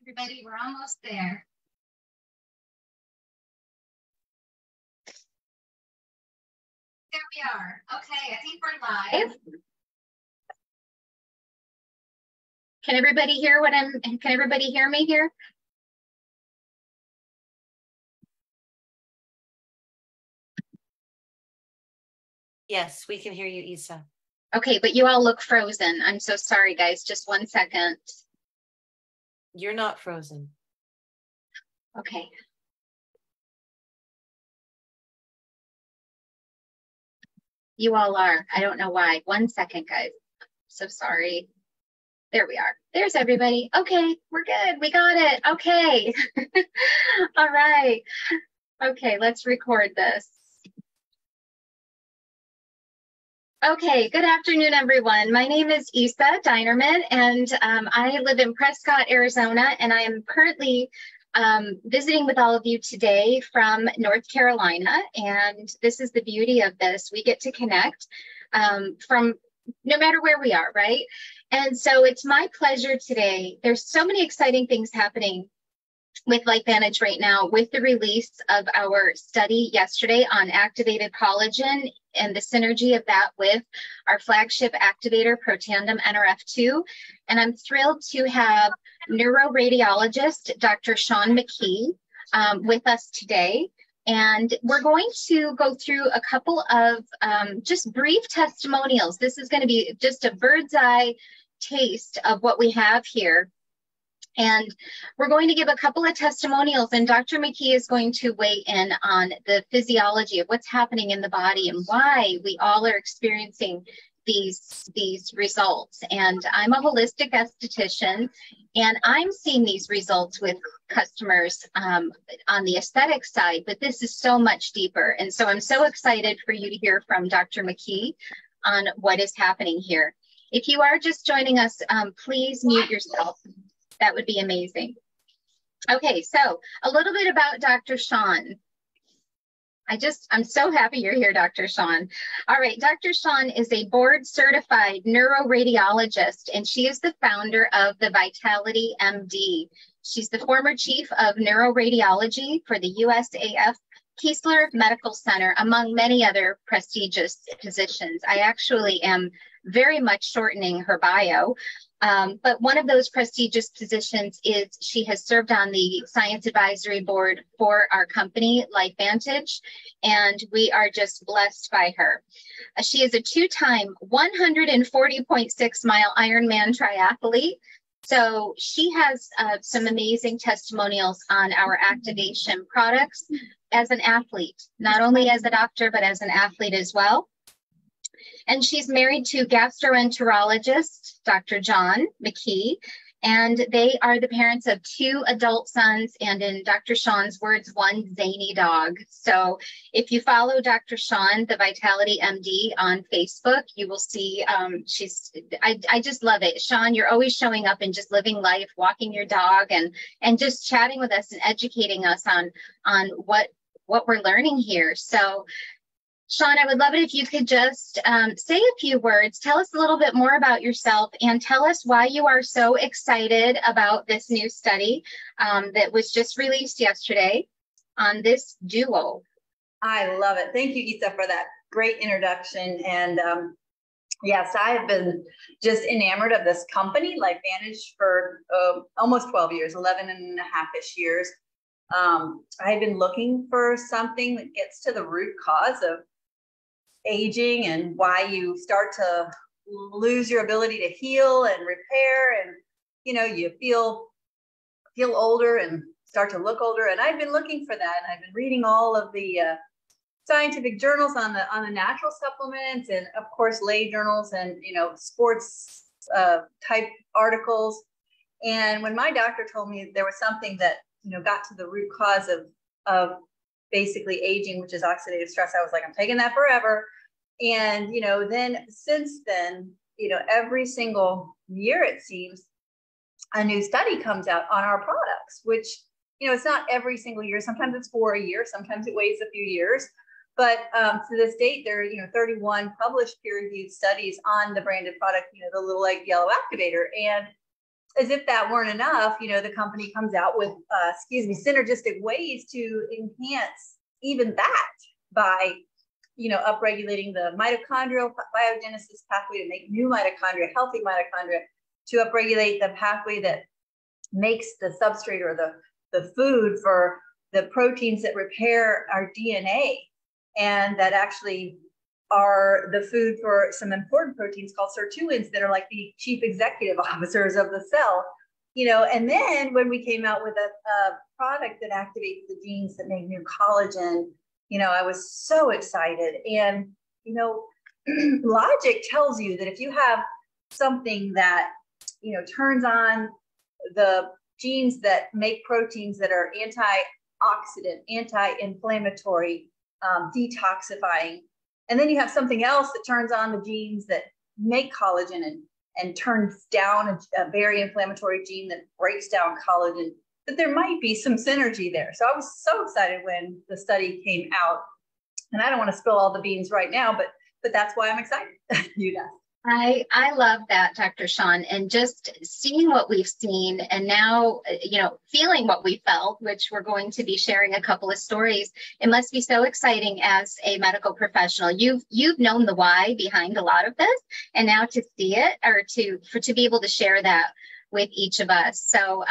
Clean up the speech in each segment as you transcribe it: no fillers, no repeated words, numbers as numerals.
Everybody, we're almost there. There we are. Okay, I think we're live. Can everybody hear can everybody hear me here? Yes, we can hear you, Isa. Okay, but you all look frozen. I'm so sorry, guys. Just 1 second. You're not frozen. Okay. You all are. I don't know why. 1 second, guys. So sorry. There we are. There's everybody. Okay, we're good. We got it. Okay. All right. Okay, let's record this. Okay, good afternoon, everyone. My name is Isa Dinerman, and I live in Prescott, Arizona, and I am currently visiting with all of you today from North Carolina. And this is the beauty of this. We get to connect from no matter where we are, right? And so it's my pleasure today. There's so many exciting things happening with LifeVantage right now with the release of our study yesterday on activated collagen and the synergy of that with our flagship activator, Protandim NRF2. And I'm thrilled to have Neuro Radiologist, Dr. Shaun McKee, with us today. And we're going to go through a couple of just brief testimonials. This is going to be just a bird's eye taste of what we have here. And we're going to give a couple of testimonials, and Dr. McKee is going to weigh in on the physiology of what's happening in the body and why we all are experiencing these results. And I'm a holistic esthetician, and I'm seeing these results with customers on the aesthetic side, but this is so much deeper. And so I'm so excited for you to hear from Dr. McKee on what is happening here. If you are just joining us, please mute yourself. That would be amazing. Okay, so a little bit about Dr. Shaun. I'm so happy you're here, Dr. Shaun. All right, Dr. Shaun is a board-certified neuroradiologist, and she is the founder of the Vitality MD. She's the former chief of neuroradiology for the USAF Keesler Medical Center, among many other prestigious positions. I actually am very much shortening her bio. But one of those prestigious positions is she has served on the science advisory board for our company, LifeVantage, and we are just blessed by her. She is a two-time 140.6-mile Ironman triathlete. So she has some amazing testimonials on our activation products as an athlete, not only as a doctor, but as an athlete as well. And she's married to gastroenterologist, Dr. John McKee, and they are the parents of 2 adult sons, and in Dr. Shaun's words, 1 zany dog. So if you follow Dr. Shaun, the Vitality MD, on Facebook, you will see I just love it. Shaun, you're always showing up and just living life, walking your dog, and just chatting with us and educating us on what we're learning here. So Shaun, I would love it if you could just say a few words, tell us a little bit more about yourself, and tell us why you are so excited about this new study that was just released yesterday on this duo. I love it. Thank you, Isa, for that great introduction. And yes, I have been just enamored of this company, LifeVantage, for almost 12 years, 11 and a half-ish years. I've been looking for something that gets to the root cause of aging and why you start to lose your ability to heal and repair, and you feel older and start to look older. And I've been looking for that, and I've been reading all of the scientific journals on the natural supplements, and of course lay journals and sports type articles. And when my doctor told me there was something that got to the root cause of basically aging, which is oxidative stress, I was like, I'm taking that forever. And then since then, every single year it seems a new study comes out on our products, which it's not every single year. Sometimes it's for a year, sometimes it waits a few years. But to this date, there are 31 published peer-reviewed studies on the branded product, the little like yellow activator. And as if that weren't enough, the company comes out with, synergistic ways to enhance even that by, upregulating the mitochondrial biogenesis pathway to make new mitochondria, healthy mitochondria, to upregulate the pathway that makes the substrate or the food for the proteins that repair our DNA, and that actually are the food for some important proteins called sirtuins that are like the chief executive officers of the cell. And then when we came out with a product that activates the genes that make new collagen, I was so excited. And, logic tells you that if you have something that, turns on the genes that make proteins that are antioxidant, anti-inflammatory, detoxifying, and then you have something else that turns on the genes that make collagen and turns down a very inflammatory gene that breaks down collagen, that there might be some synergy there. So I was so excited when the study came out. And I don't want to spill all the beans right now, but that's why I'm excited. I love that, Dr. Shaun, and just seeing what we've seen and now, feeling what we felt, which we're going to be sharing a couple of stories. It must be so exciting as a medical professional. You've known the why behind a lot of this, and now to see it or to be able to share that with each of us. So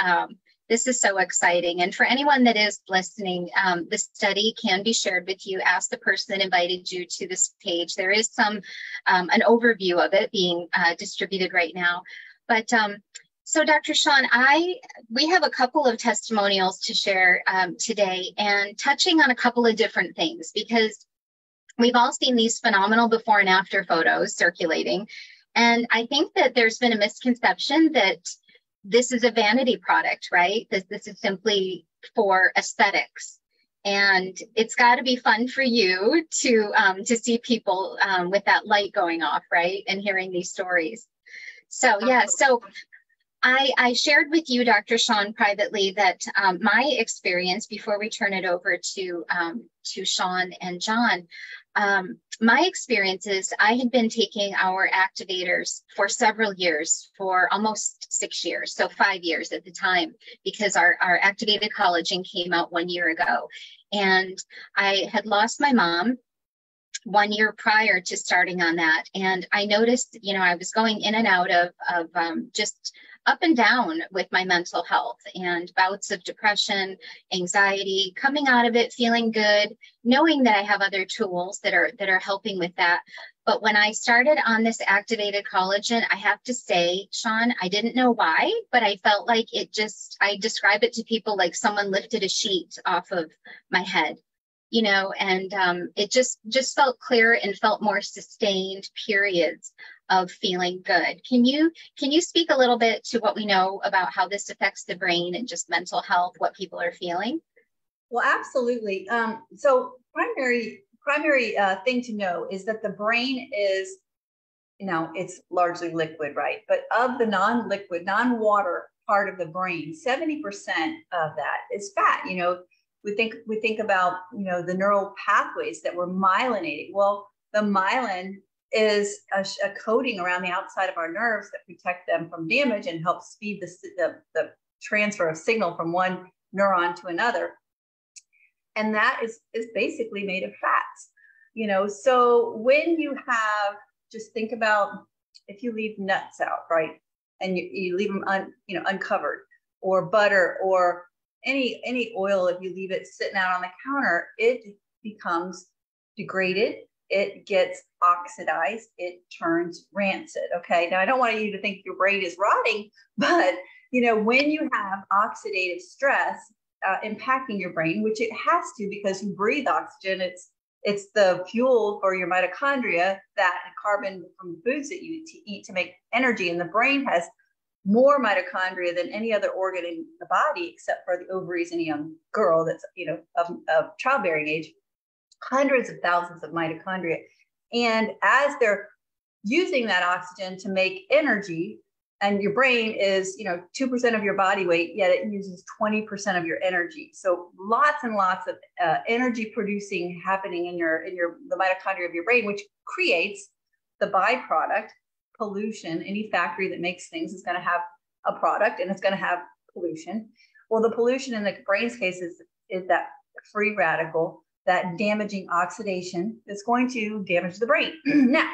this is so exciting. And for anyone that is listening, the study can be shared with you. Ask the person that invited you to this page. There is an overview of it being distributed right now. But so Dr. Shaun, we have a couple of testimonials to share today, and touching on a couple of different things, because we've all seen these phenomenal before and after photos circulating. And I think that there's been a misconception that this is a vanity product, right? This is simply for aesthetics. And it's got to be fun for you to see people with that light going off, right? And hearing these stories. So, yeah, so I shared with you, Dr. Shaun, privately that my experience, before we turn it over to Shaun and John, my experience is I had been taking our activators for several years, for almost 6 years, so 5 years at the time, because our activated collagen came out 1 year ago. And I had lost my mom 1 year prior to starting on that. And I noticed, I was going in and out of just up and down with my mental health, and bouts of depression, anxiety, coming out of it feeling good, knowing that I have other tools that are helping with that. But when I started on this activated collagen, I have to say, Shaun, I didn't know why, but I felt like I describe it to people like someone lifted a sheet off of my head, and it just felt clear and felt more sustained periods of feeling good. Can you speak a little bit to what we know about how this affects the brain and just mental health, what people are feeling? Well, absolutely. So primary thing to know is that the brain is, it's largely liquid, right? But of the non-liquid, non-water part of the brain, 70% of that is fat. We think about, the neural pathways that we're myelinating. Well, the myelin is a coating around the outside of our nerves that protect them from damage and help speed the transfer of signal from one neuron to another. And that is basically made of fats. So when you have, just think about if you leave nuts out, right? And you leave them uncovered, or butter, or any oil, if you leave it sitting out on the counter, it becomes degraded. It gets oxidized, it turns rancid. Okay. Now I don't want you to think your brain is rotting, but when you have oxidative stress impacting your brain, which it has to, because you breathe oxygen, it's the fuel for your mitochondria, that carbon from the foods that you eat to make energy. And the brain has more mitochondria than any other organ in the body, except for the ovaries in a young girl that's, of childbearing age. Hundreds of thousands of mitochondria. And as they're using that oxygen to make energy, and your brain is, 2% of your body weight, yet it uses 20% of your energy. So lots and lots of energy producing happening in the mitochondria of your brain, which creates the byproduct pollution. Any factory that makes things is going to have a product and it's going to have pollution. Well, the pollution in the brain's case is that free radical, that damaging oxidation that's going to damage the brain. Now,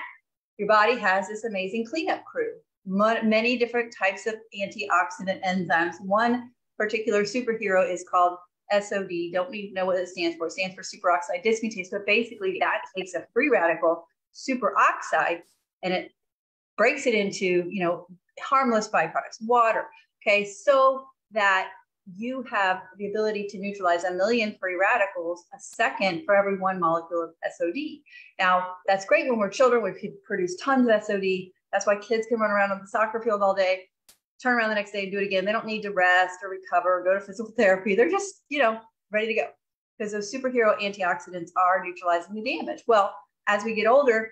your body has this amazing cleanup crew, many different types of antioxidant enzymes. One particular superhero is called SOD. Don't even know what it stands for. It stands for superoxide dismutase. But basically, that takes a free radical superoxide and it breaks it into, harmless byproducts, water. Okay, so that you have the ability to neutralize 1 million free radicals a second for every 1 molecule of SOD. Now, that's great when we're children. We produce tons of SOD. That's why kids can run around on the soccer field all day, turn around the next day and do it again. They don't need to rest or recover or go to physical therapy. They're just, ready to go because those superhero antioxidants are neutralizing the damage. Well, as we get older,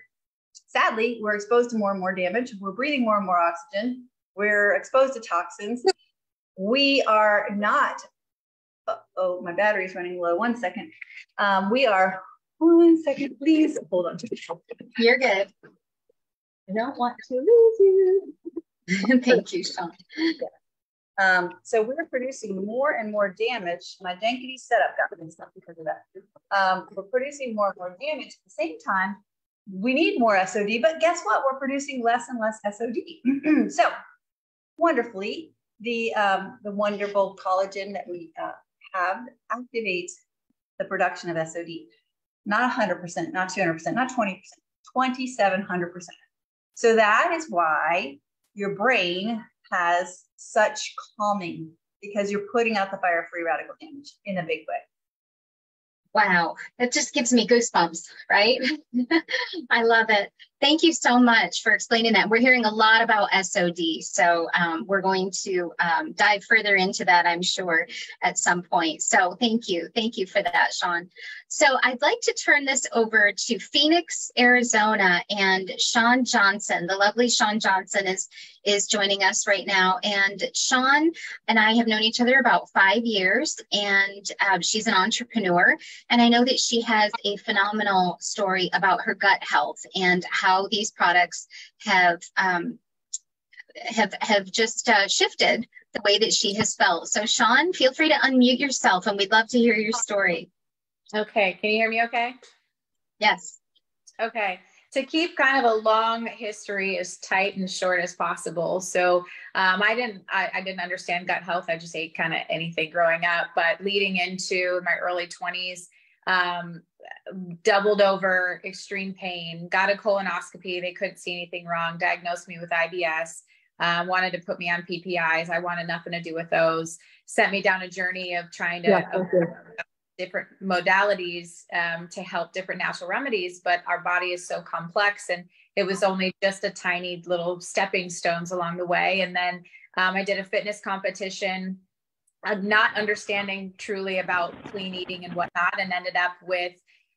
sadly, we're exposed to more and more damage. We're breathing more and more oxygen. We're exposed to toxins. We are not, oh, my battery's running low. 1 second. We are, 1 second, please. Hold on. You're good. I don't want to lose you. Thank you, Shaun. So we're producing more and more damage. My dankety setup got messed up because of that. We're producing more and more damage. At the same time, we need more SOD, but guess what? We're producing less and less SOD. So wonderfully, the wonderful collagen that we have activates the production of SOD. Not 100%, not 200%, not 20%, 2,700%. So that is why your brain has such calming, because you're putting out the fire of free radical damage in a big way. Wow, that just gives me goosebumps, right? I love it. Thank you so much for explaining that. We're hearing a lot about SOD, so we're going to dive further into that, I'm sure, at some point. So thank you. Thank you for that, Shaun. So I'd like to turn this over to Phoenix, Arizona, and Shaun Johnson. The lovely Shaun Johnson is joining us right now. And Shaun and I have known each other about 5 years, and she's an entrepreneur. And I know that she has a phenomenal story about her gut health and how these products have just shifted the way that she has felt. So Shaun, feel free to unmute yourself and we'd love to hear your story. Okay. Can you hear me okay? Yes. Okay. To keep kind of a long history as tight and short as possible. So I didn't understand gut health. I just ate kind of anything growing up, but leading into my early 20s, doubled over, extreme pain, got a colonoscopy. They couldn't see anything wrong, diagnosed me with IBS, wanted to put me on PPIs. I wanted nothing to do with those, sent me down a journey of trying to different modalities to help different natural remedies, but our body is so complex and it was only just a tiny little stepping stones along the way. And then I did a fitness competition, not understanding truly about clean eating and whatnot, and ended up with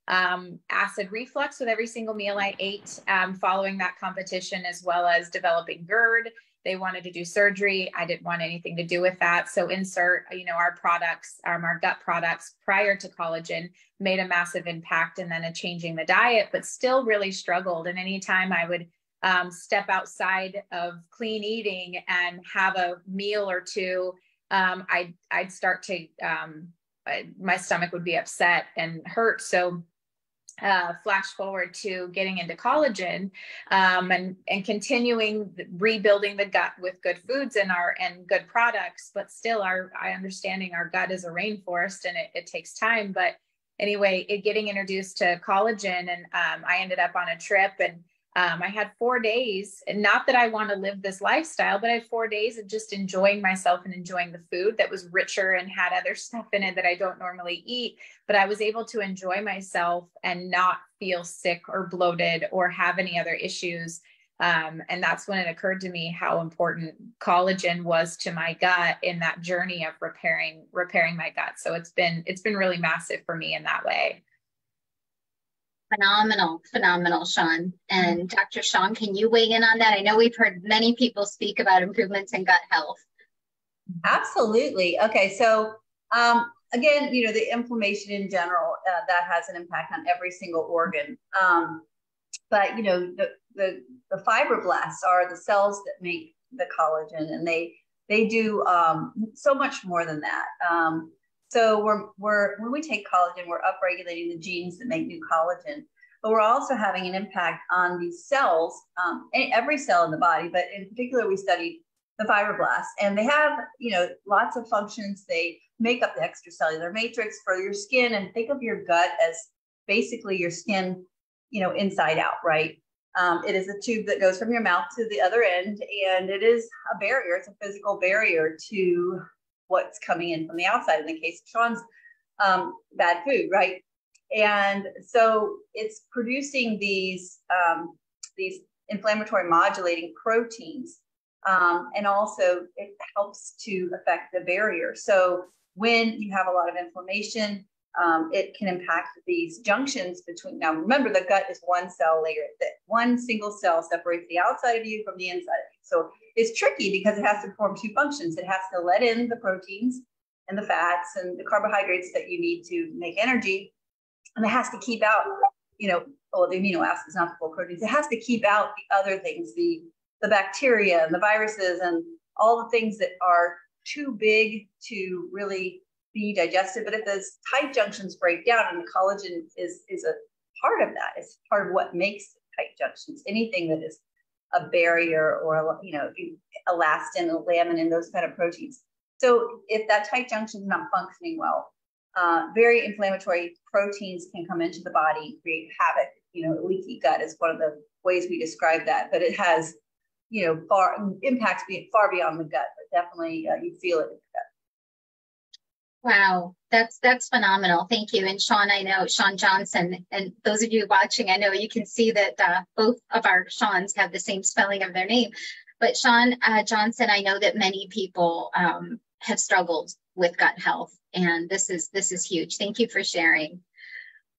acid reflux with every single meal I ate following that competition, as well as developing GERD. They wanted to do surgery. I didn't want anything to do with that. So insert, our products, our gut products prior to collagen made a massive impact, and then a changing the diet, but still really struggled. And anytime I would step outside of clean eating and have a meal or two, I'd start to, my stomach would be upset and hurt. So flash forward to getting into collagen and continuing rebuilding the gut with good foods and good products, but still understanding our gut is a rainforest and it takes time. But anyway, getting introduced to collagen, and I ended up on a trip, and I had 4 days, and not that I want to live this lifestyle, but I had 4 days of just enjoying myself and enjoying the food that was richer and had other stuff in it that I don't normally eat. But I was able to enjoy myself and not feel sick or bloated or have any other issues. And that's when it occurred to me how important collagen was to my gut in that journey of repairing my gut. So it's been really massive for me in that way. Phenomenal, Shaun. And Dr. Shaun, can you weigh in on that? I know we've heard many people speak about improvements in gut health. Absolutely. Okay. So again, the inflammation in general, that has an impact on every single organ. But the fibroblasts are the cells that make the collagen, and they they do so much more than that. So when we take collagen, we're upregulating the genes that make new collagen, but we're also having an impact on these cells, every cell in the body, but in particular, we studied the fibroblasts, and they have, lots of functions. They make up the extracellular matrix for your skin, and think of your gut as basically your skin, inside out, right? It is a tube that goes from your mouth to the other end, and it is a barrier. It's a physical barrier to what's coming in from the outside. In the case of Shaun's bad food, right? And so it's producing these inflammatory modulating proteins, and also it helps to affect the barrier. So when you have a lot of inflammation, it can impact these junctions between. Now, remember, the gut is one cell layer. That one single cell separates the outside of you from the inside of you. So it's tricky because it has to perform two functions. It has to let in the proteins and the fats and the carbohydrates that you need to make energy, and it has to keep out, the amino acids, not the full proteins. It has to keep out the other things, the bacteria and the viruses and all the things that are too big to really be digested. But if those tight junctions break down, and the collagen is a part of that, it's part of what makes tight junctions. Anything that is a barrier or elastin, laminin, those kind of proteins. So if that tight junction is not functioning well, very inflammatory proteins can come into the body and create havoc. Leaky gut is one of the ways we describe that, but it has impacts far beyond the gut, but definitely you feel it in the gut. Wow, that's phenomenal. Thank you. And Shaun, I know Shaun Johnson, and those of you watching, I know you can see that both of our Shauns have the same spelling of their name. But Shaun Johnson, I know that many people have struggled with gut health, and this is huge. Thank you for sharing.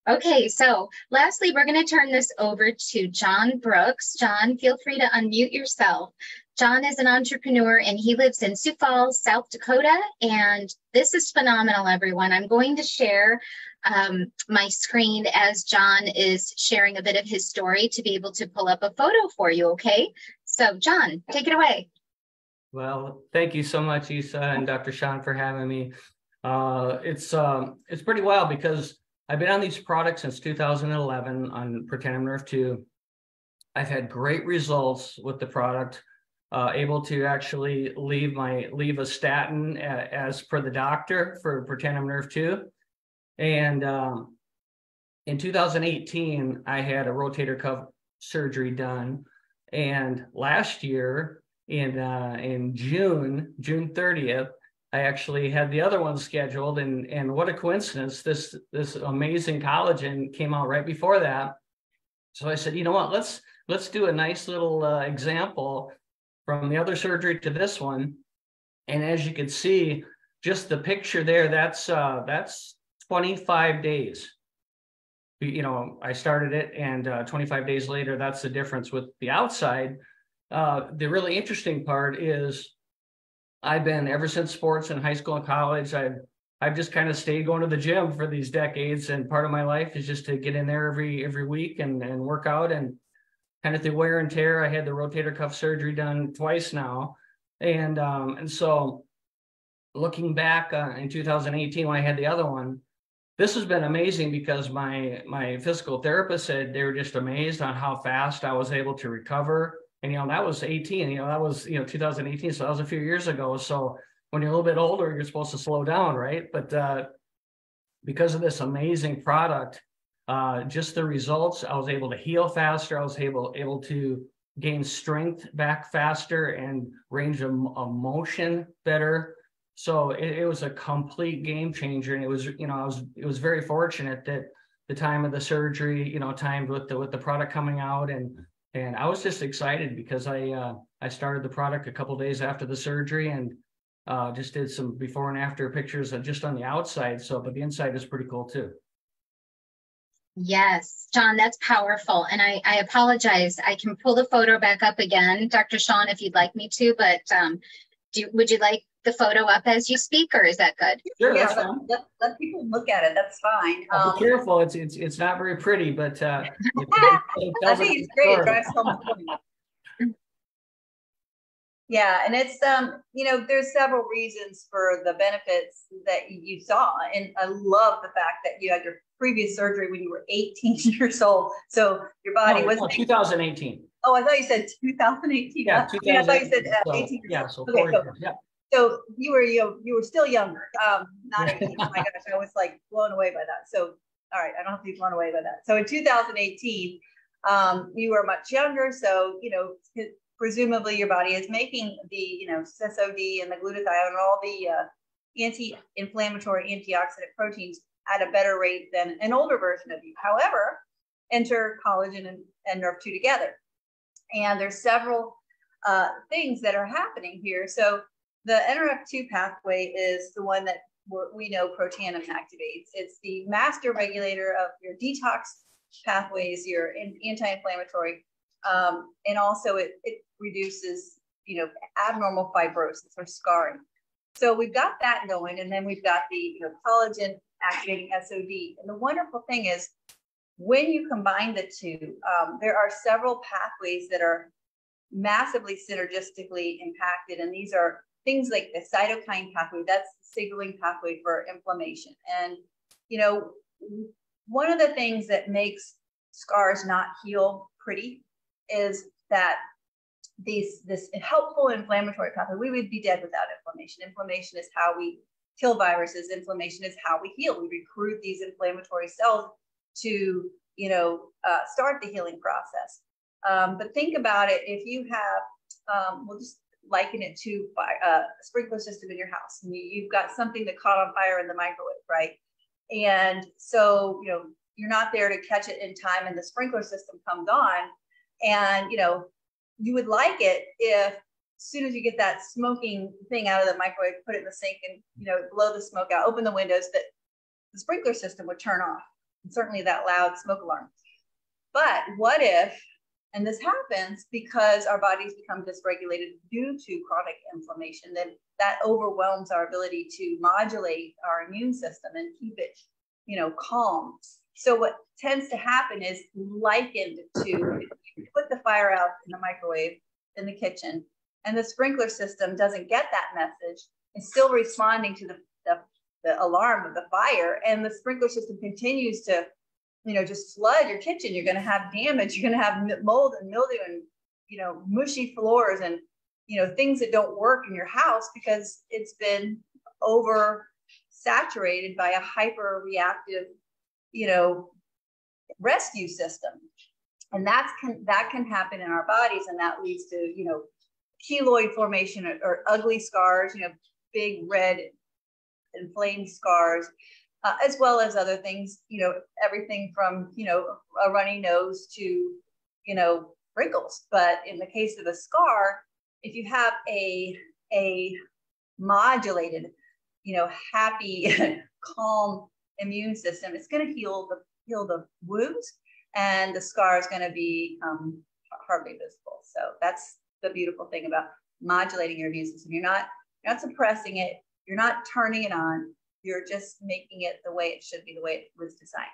Okay, so lastly, we're going to turn this over to John Brooks. John, feel free to unmute yourself. John is an entrepreneur, and he lives in Sioux Falls, South Dakota, and this is phenomenal, everyone. I'm going to share my screen as John is sharing a bit of his story to be able to pull up a photo for you, okay? So, John, take it away. Well, thank you so much, Isa and Dr. Shaun, for having me. It's pretty wild because I've been on these products since 2011 on Protandim Nerve 2. I've had great results with the product, able to actually leave a statin as per the doctor for Protandim Nerve 2. And in 2018, I had a rotator cuff surgery done. And last year, in June 30th, I actually had the other one scheduled, and what a coincidence! This amazing collagen came out right before that. So I said, you know what? Let's do a nice little example from the other surgery to this one. And as you can see, just the picture there, that's 25 days. I started it, and 25 days later, that's the difference with the outside. The really interesting part is I've been, ever since sports in high school and college, I've just kind of stayed going to the gym for these decades, and part of my life is just to get in there every week and work out, and kind of through wear and tear. I had the rotator cuff surgery done twice now, and so looking back in 2018 when I had the other one, this has been amazing because my physical therapist said they were just amazed on how fast I was able to recover. And, that was 18, that was, 2018. So that was a few years ago. So when you're a little bit older, you're supposed to slow down, right? But because of this amazing product, just the results, I was able to heal faster. I was able to gain strength back faster and range of motion better. So it was a complete game changer. And it was, it was very fortunate that the time of the surgery, timed with the product coming out, and I was just excited because I started the product a couple of days after the surgery, and just did some before and after pictures just on the outside. But the inside is pretty cool too. Yes, John, that's powerful. And I apologize. I can pull the photo back up again, Dr. Shaun, if you'd like me to, but would you like the photo up as you speak, or is that good? Sure, yeah, that's fine. Let people look at it. That's fine. Be careful. It's not very pretty, but I think it's great. It drives home the point. Yeah, and it's there's several reasons for the benefits that you saw, and I love the fact that you had your previous surgery when you were 18 years old, so your body was 2018. Oh, I thought you said 2018. Yeah, I thought you said 18 years yeah, so old. Okay, years, yeah. So you were still younger, not 18. Oh my gosh, I was like blown away by that. So all right, I don't have to be blown away by that. So in 2018, you were much younger, so presumably your body is making the SOD and the glutathione and all the anti-inflammatory antioxidant proteins at a better rate than an older version of you. However, enter collagen and Nerve2 together, and there's several things that are happening here. So the NRF2 pathway is the one that we know Protandim activates. It's the master regulator of your detox pathways, your anti-inflammatory, and also it reduces abnormal fibrosis or scarring. So we've got that going, and then we've got the collagen activating SOD. And the wonderful thing is, when you combine the two, there are several pathways that are massively synergistically impacted, and these are things like the cytokine pathway. That's the signaling pathway for inflammation. And one of the things that makes scars not heal pretty is that this helpful inflammatory pathway. We would be dead without inflammation. Inflammation is how we kill viruses. Inflammation is how we heal. We recruit these inflammatory cells to start the healing process. But think about it. If you have, we'll just liken it to a sprinkler system in your house, and you've got something that caught on fire in the microwave, right? And so you're not there to catch it in time, and the sprinkler system comes on, and you would like it if as soon as you get that smoking thing out of the microwave, put it in the sink and blow the smoke out, open the windows, that the sprinkler system would turn off, and certainly that loud smoke alarm. But what if, and this happens because our bodies become dysregulated due to chronic inflammation, then that overwhelms our ability to modulate our immune system and keep it, calm. So what tends to happen is likened to, if you put the fire out in the microwave in the kitchen, and the sprinkler system doesn't get that message, it's still responding to the alarm of the fire, and the sprinkler system continues to just flood your kitchen. You're going to have damage. You're going to have mold and mildew and, mushy floors and, things that don't work in your house because it's been over saturated by a hyper reactive, rescue system. And that can happen in our bodies. And that leads to, keloid formation or ugly scars, big red inflamed scars. As well as other things, everything from, a runny nose to, wrinkles. But in the case of a scar, if you have a modulated, happy, calm immune system, it's going to heal the wounds, and the scar is going to be hardly visible. So that's the beautiful thing about modulating your immune system. You're not suppressing it. You're not turning it on. You're just making it the way it should be, the way it was designed.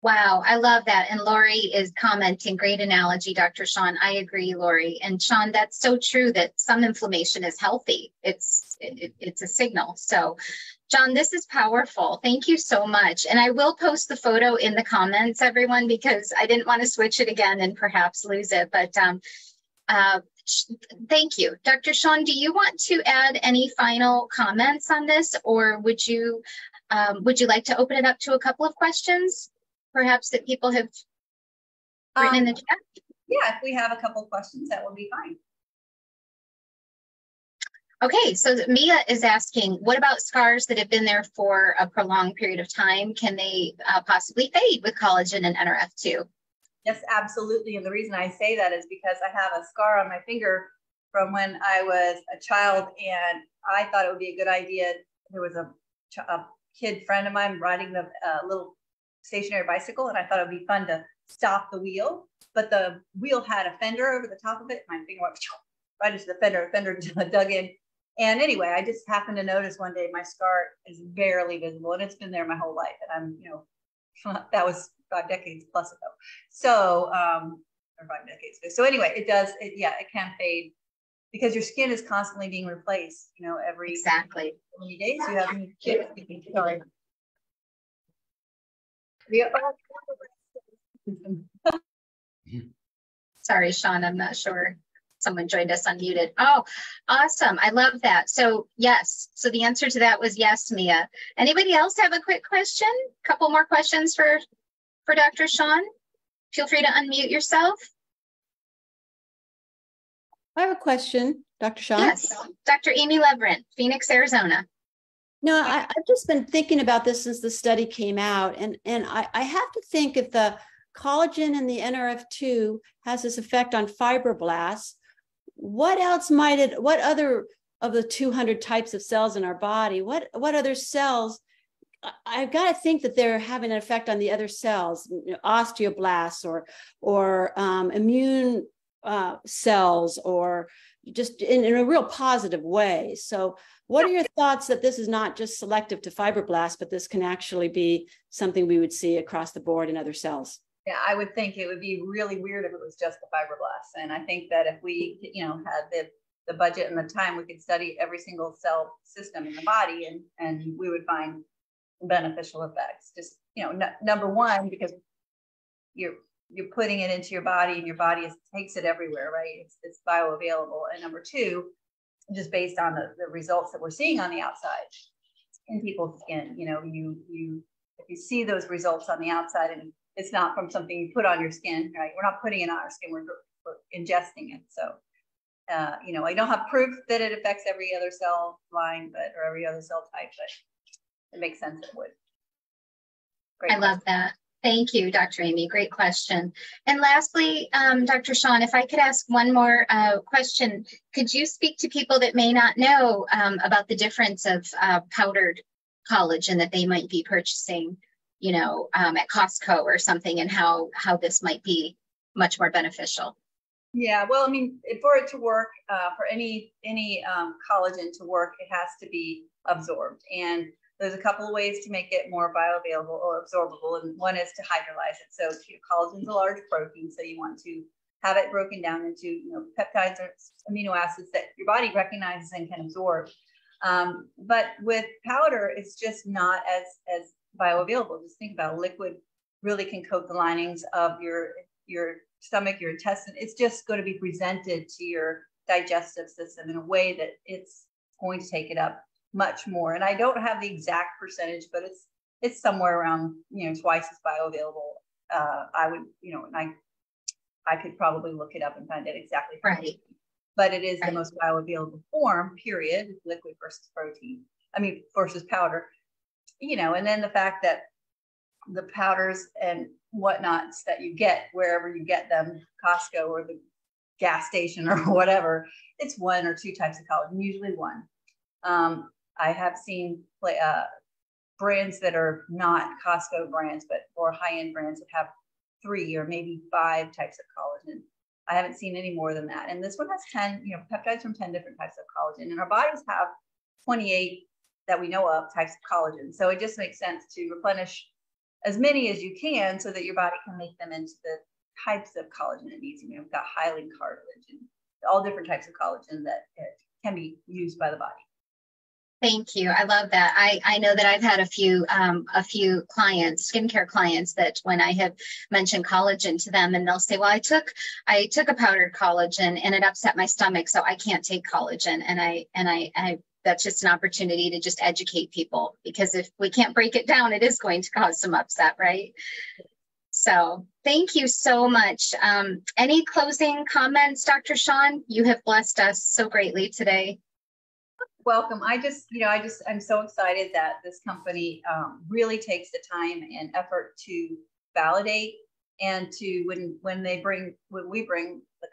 Wow, I love that. And Lori is commenting, great analogy, Dr. Shaun. I agree, Lori. And Shaun, that's so true that some inflammation is healthy. It's a signal. So, John, this is powerful. Thank you so much. And I will post the photo in the comments, everyone, because I didn't want to switch it again and perhaps lose it. But thank you. Dr. Shaun, do you want to add any final comments on this, or would you like to open it up to a couple of questions, perhaps, that people have written in the chat? Yeah, if we have a couple of questions, that would be fine. Okay, so Mia is asking, what about scars that have been there for a prolonged period of time? Can they possibly fade with collagen and NRF2? Yes, absolutely. And the reason I say that is because I have a scar on my finger from when I was a child, and I thought it would be a good idea. There was a kid friend of mine riding the little stationary bicycle, and I thought it would be fun to stop the wheel, but the wheel had a fender over the top of it. My finger went right into the fender. The fender dug in. And anyway, I just happened to notice one day my scar is barely visible, and it's been there my whole life. And I'm, that was 5 decades plus ago. So or 5 decades ago. So anyway, it does, it can fade because your skin is constantly being replaced, you know, every Exactly. how many days you have new skin. Sorry. Sorry, Shaun, I'm not sure. Someone joined us unmuted. Oh, awesome. I love that. So yes. So the answer to that was yes, Mia. Anybody else have a quick question? Couple more questions for Dr. Shaun? Feel free to unmute yourself. I have a question, Dr. Shaun. Yes, Dr. Amy Leverett, Phoenix, Arizona. No, I've just been thinking about this since the study came out, and I have to think if the collagen and the NRF2 has this effect on fibroblasts, what else might it, what other of the 200 types of cells in our body, what other cells, I've got to think that they're having an effect on the other cells, you know, osteoblasts or immune cells, or just in a real positive way. So what are your thoughts that this is not just selective to fibroblasts, but this can actually be something we would see across the board in other cells? Yeah, I would think it would be really weird if it was just the fibroblasts. And I think that if we, you know, had the budget and the time, we could study every single cell system in the body, and we would find beneficial effects. Just, you know, number one, because you're putting it into your body, and your body takes it everywhere, right? It's bioavailable. And number two, just based on the results that we're seeing on the outside in people's skin, you know, if you see those results on the outside, and it's not from something you put on your skin, right? We're not putting it on our skin, we're ingesting it. So, you know, I don't have proof that it affects every other cell line, or every other cell type, but it makes sense it would. Great. I love that. Thank you, Dr. Amy. Great question. And lastly, Dr. Shaun, if I could ask one more question, could you speak to people that may not know about the difference of powdered collagen that they might be purchasing, you know, at Costco or something, and how this might be much more beneficial? Yeah, well, I mean, for it to work, for any collagen to work, it has to be absorbed. And there's a couple of ways to make it more bioavailable or absorbable, and one is to hydrolyze it. So collagen is a large protein, so you want to have it broken down into, you know, peptides or amino acids that your body recognizes and can absorb. But with powder, it's just not as bioavailable. Just think about it. Liquid really can coat the linings of your stomach, your intestine. It's just going to be presented to your digestive system in a way that it's going to take it up much more. And I don't have the exact percentage, but it's somewhere around, you know, twice as bioavailable. I would, you know, and I could probably look it up and find it exactly. Right. But it is the most bioavailable form, period, liquid versus protein. I mean, versus powder, you know, and then the fact that the powders and whatnots that you get wherever you get them, Costco or the gas station or whatever, it's 1 or 2 types of collagen, usually 1. I have seen brands that are not Costco brands, but more high-end brands that have 3 or maybe 5 types of collagen. I haven't seen any more than that. And this one has 10, you know, peptides from 10 different types of collagen. And our bodies have 28 that we know of types of collagen. So it just makes sense to replenish as many as you can so that your body can make them into the types of collagen it needs. You know, we've got hyaline cartilage and all different types of collagen that can be used by the body. Thank you. I love that. I know that I've had a few clients, skincare clients, that when I have mentioned collagen to them, and they'll say, well, I took a powdered collagen and it upset my stomach, so I can't take collagen. And I that's just an opportunity to just educate people, because if we can't break it down, it is going to cause some upset, right? So thank you so much. Any closing comments, Dr. Shaun? You have blessed us so greatly today. Welcome. I'm so excited that this company really takes the time and effort to validate, and to when the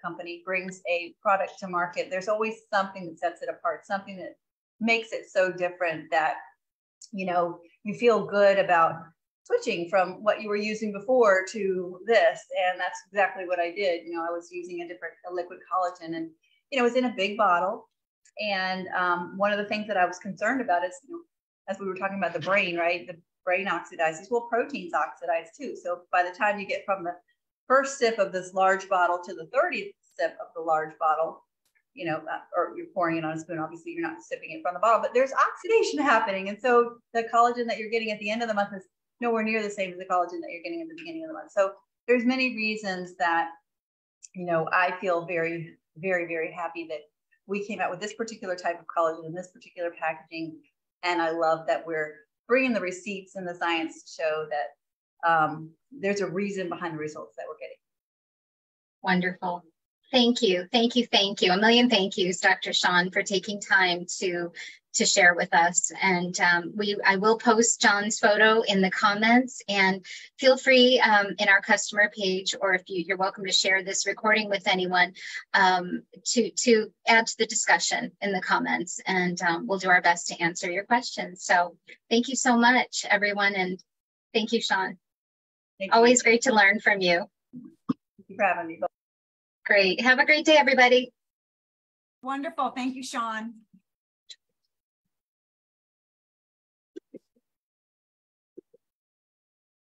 company brings a product to market, there's always something that sets it apart, something that makes it so different that, you know, you feel good about switching from what you were using before to this. And that's exactly what I did. You know, I was using a liquid collagen, and, you know, it was in a big bottle. And one of the things that I was concerned about is, you know, as we were talking about the brain, right? The brain oxidizes. Well, proteins oxidize too. So by the time you get from the first sip of this large bottle to the 30th sip of the large bottle, you know, or you're pouring it on a spoon. Obviously, you're not sipping it from the bottle, but there's oxidation happening. And so the collagen that you're getting at the end of the month is nowhere near the same as the collagen that you're getting at the beginning of the month. So there's many reasons that, you know, I feel very, very, very happy that we came out with this particular type of collagen in this particular packaging. And I love that we're bringing the receipts and the science to show that there's a reason behind the results that we're getting. Wonderful. Thank you. Thank you. Thank you. A million thank yous, Dr. Shaun, for taking time to share with us. And I will post John's photo in the comments, and feel free in our customer page, or if you're welcome to share this recording with anyone, to add to the discussion in the comments, and we'll do our best to answer your questions. So thank you so much, everyone. And thank you, Shaun. Always great to learn from you. Thank you for having me. Great. Have a great day, everybody. Wonderful. Thank you, Shaun.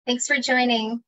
Thanks for joining.